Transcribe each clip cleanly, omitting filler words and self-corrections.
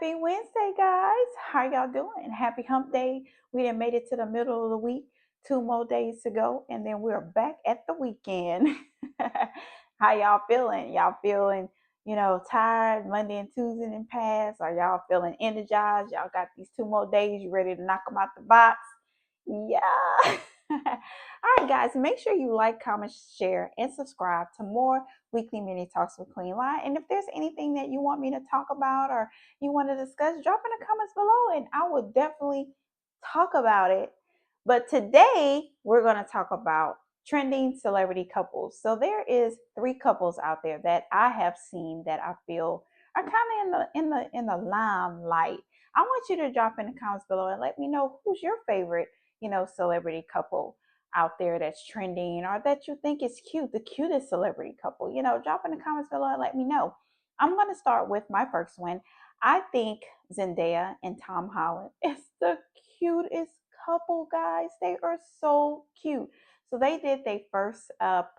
Happy Wednesday, guys. How y'all doing? Happy hump day. We done made it to the middle of the week. 2 more days to go, and then we're back at the weekend. How y'all feeling? Y'all feeling, tired? Monday and Tuesday and past? Are y'all feeling energized? Y'all got these 2 more days. You ready to knock them out the box? Yeah. All right, guys, make sure you like, comment, share, and subscribe to more weekly mini talks with Queen Lie. And if there's anything that you want me to talk about or you want to discuss, drop in the comments below and I will definitely talk about it. But today we're going to talk about trending celebrity couples. So there is 3 couples out there that I have seen that I feel are kind of in the limelight. I want you to drop in the comments below and let me know who's your favorite, celebrity couple out there that's trending or that you think is cute, the cutest celebrity couple. Drop in the comments below and let me know. I'm going to start with my first one. I think Zendaya and Tom Holland is the cutest couple, guys. They are so cute. So they did their first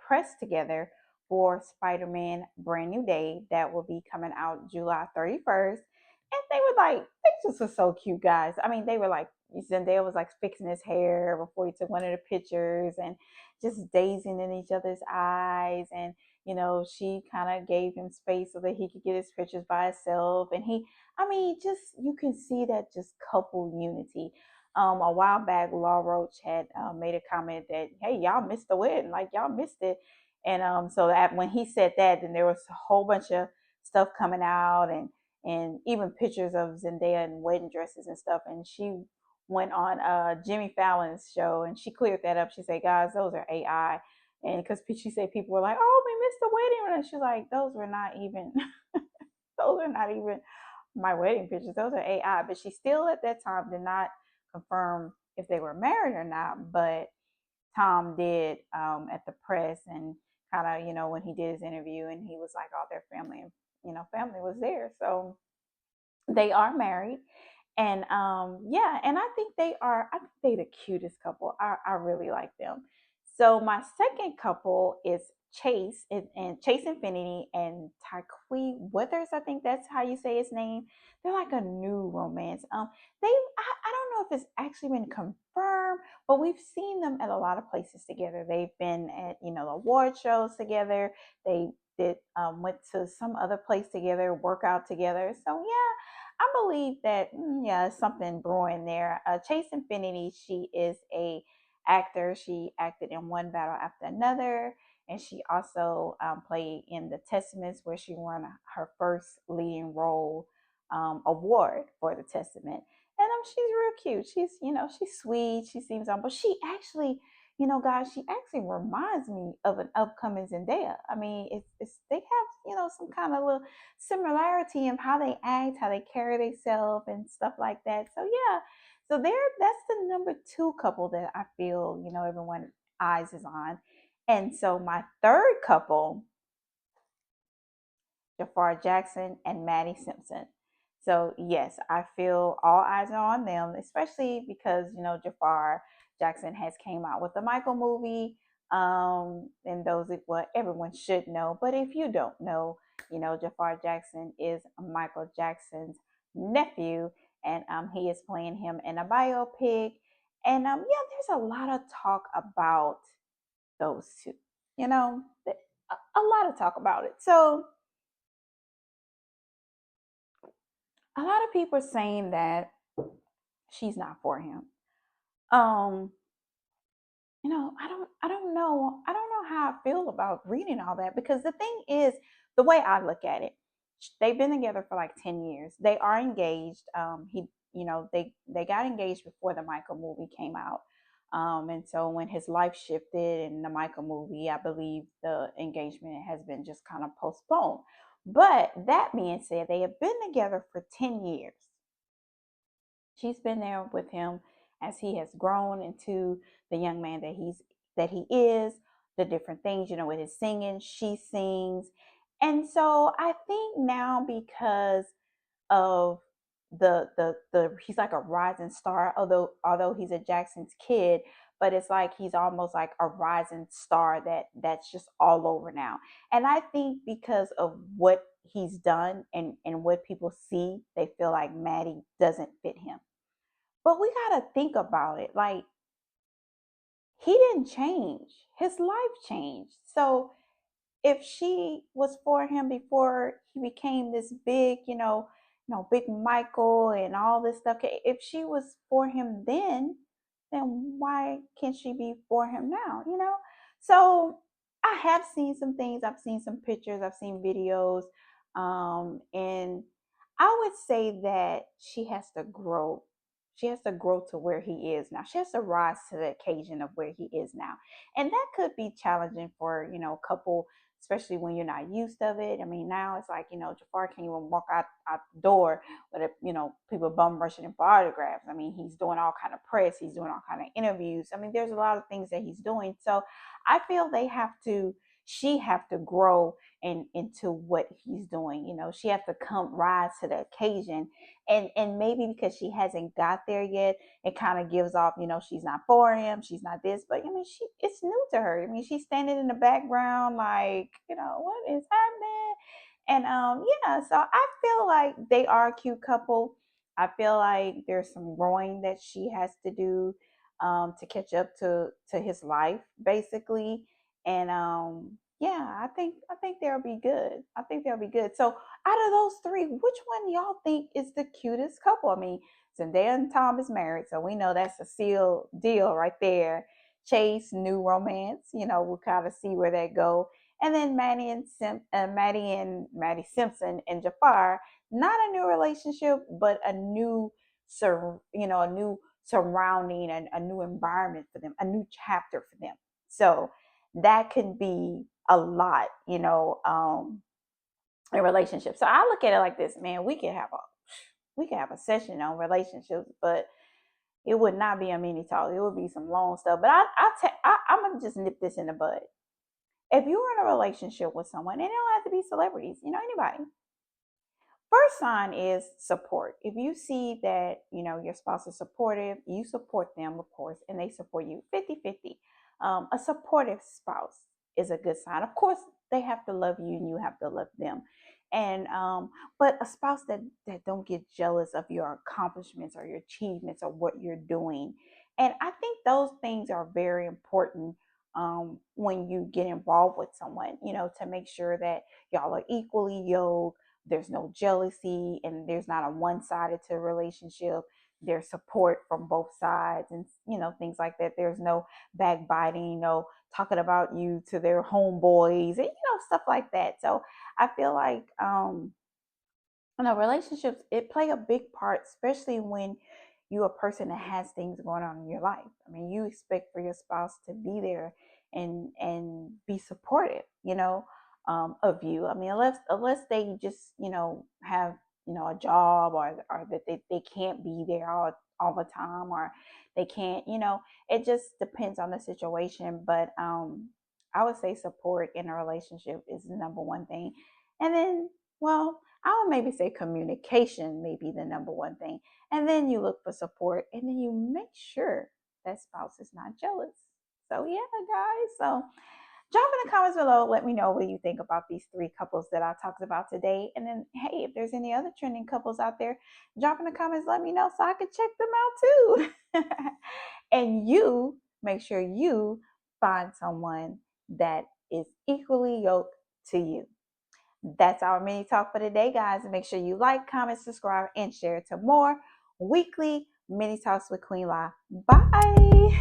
press together for Spider-Man Brand New Day that will be coming out July 31st. And they just were so cute, guys. I mean, they were like, Zendaya was like fixing his hair before he took one of the pictures and just dazing in each other's eyes. And, she kind of gave him space so that he could get his pictures by himself. And just, you can see that just couple unity. A while back, Law Roach had made a comment that, hey, y'all missed the wedding, like y'all missed it. And so that when he said that, then there was a whole bunch of stuff coming out and even pictures of Zendaya in wedding dresses and stuff. And she went on Jimmy Fallon's show and she cleared that up. She said, guys, those are AI. And because she said people were like, oh, we missed the wedding. And she's like, those were not even, those are not even my wedding pictures. Those are AI. But she still at that time did not confirm if they were married or not. But Tom did at the press and kind of, when he did his interview and he was like, all their family, family was there. So they are married. And yeah, and I think they the cutest couple. I really like them. So my second couple is Chase and Chase Infinity and Tyquee Withers. I think that's how you say his name. They're like a new romance. I don't know if it's actually been confirmed, but we've seen them at a lot of places together. They've been at, award shows together. They did went to some other place together, work out together. So yeah, I believe that yeah, something brewing there. Chase Infinity, she is a actor. She acted in One Battle After Another, and she also played in The Testaments, where she won her first leading role award for The Testament. And she's real cute. She's sweet. She seems on, but she actually, guys, she actually reminds me of an upcoming Zendaya. I mean, it's they have, some kind of little similarity in how they act, how they carry themselves, and stuff like that. So yeah, so that's the number 2 couple that I feel everyone eyes is on. And so my third couple, Jafar Jackson and Maddie Simpson. So yes, I feel all eyes are on them, especially because Jafar Jackson has came out with the Michael movie. And those are what everyone should know. But if you don't know, Jafar Jackson is Michael Jackson's nephew, and he is playing him in a biopic. And yeah, there's a lot of talk about those two. A lot of talk about it. So a lot of people are saying that she's not for him. Um, I don't know how I feel about reading all that because the thing is, the way I look at it, they've been together for like 10 years. They are engaged. They got engaged before the Michael movie came out. And so when his life shifted in the Michael movie, I believe the engagement has been just kind of postponed. But that being said, they have been together for 10 years. She's been there with him as he has grown into the young man that he is, the different things, with his singing, she sings. And so I think now because of the he's like a rising star, although he's a Jackson's kid, but it's like he's almost like a rising star that's just all over now. And I think because of what he's done and what people see, they feel like Maddie doesn't fit him. But we gotta think about it. Like, he didn't change. His life changed. So if she was for him before he became this big, big Michael and all this stuff, if she was for him then why can't she be for him now? So I have seen some things. I've seen some pictures. I've seen videos, and I would say that she has to grow. She has to grow to where he is now. She has to rise to the occasion of where he is now, and that could be challenging for a couple, especially when you're not used of it. I mean, now it's like, Jafar can't even walk out the door with, people bum rushing him for autographs. I mean, he's doing all kind of press. He's doing all kind of interviews. I mean, there's a lot of things that he's doing. So I feel she have to grow into what he's doing. She has to rise to the occasion. And maybe because she hasn't got there yet, it kind of gives off, she's not for him, she's not this. But I mean, it's new to her. I mean, she's standing in the background like, what is happening? And yeah, so I feel like they are a cute couple. I feel like there's some growing that she has to do, to catch up to his life, basically. And yeah, I think they'll be good. I think they'll be good. So out of those three, which one y'all think is the cutest couple? I mean, Zendaya and Tom is married, so we know that's a sealed deal right there. Chase, new romance. We'll kind of see where that go. And then Maddie Simpson and Jafar, not a new relationship, but a new, a new surrounding and a new environment for them, a new chapter for them. So that can be a lot, in relationships. So I look at it like this, man. We could have a session on relationships, but it would not be a mini talk. It would be some long stuff. But I'm gonna just nip this in the bud. If you're in a relationship with someone, and it don't have to be celebrities, anybody. First sign is support. If you see that, your spouse is supportive, you support them, of course, and they support you 50-50. A supportive spouse is a good sign. Of course, they have to love you and you have to love them. And but a spouse that don't get jealous of your accomplishments or your achievements or what you're doing. And I think those things are very important, when you get involved with someone, to make sure that y'all are equally yoked, there's no jealousy, and there's not a one-sided to a relationship. There's support from both sides, and things like that. There's no backbiting, no talking about you to their homeboys, and stuff like that. So I feel like, relationships, it play a big part, especially when you're a person that has things going on in your life. I mean, you expect for your spouse to be there and be supportive, of you. I mean, unless they just, have, a job, or that they can't be there all the time, or they can't, it just depends on the situation. But I would say support in a relationship is the number one thing. And then, well, I would maybe say communication may be the number one thing. And then you look for support, and then you make sure that spouse is not jealous. So yeah, guys. So drop in the comments below. Let me know what you think about these three couples that I talked about today. And then, hey, if there's any other trending couples out there, drop in the comments. Let me know so I can check them out too. And you make sure you find someone that is equally yoked to you. That's our mini talk for today, guys. Make sure you like, comment, subscribe, and share to more weekly mini talks with Queen La. Bye.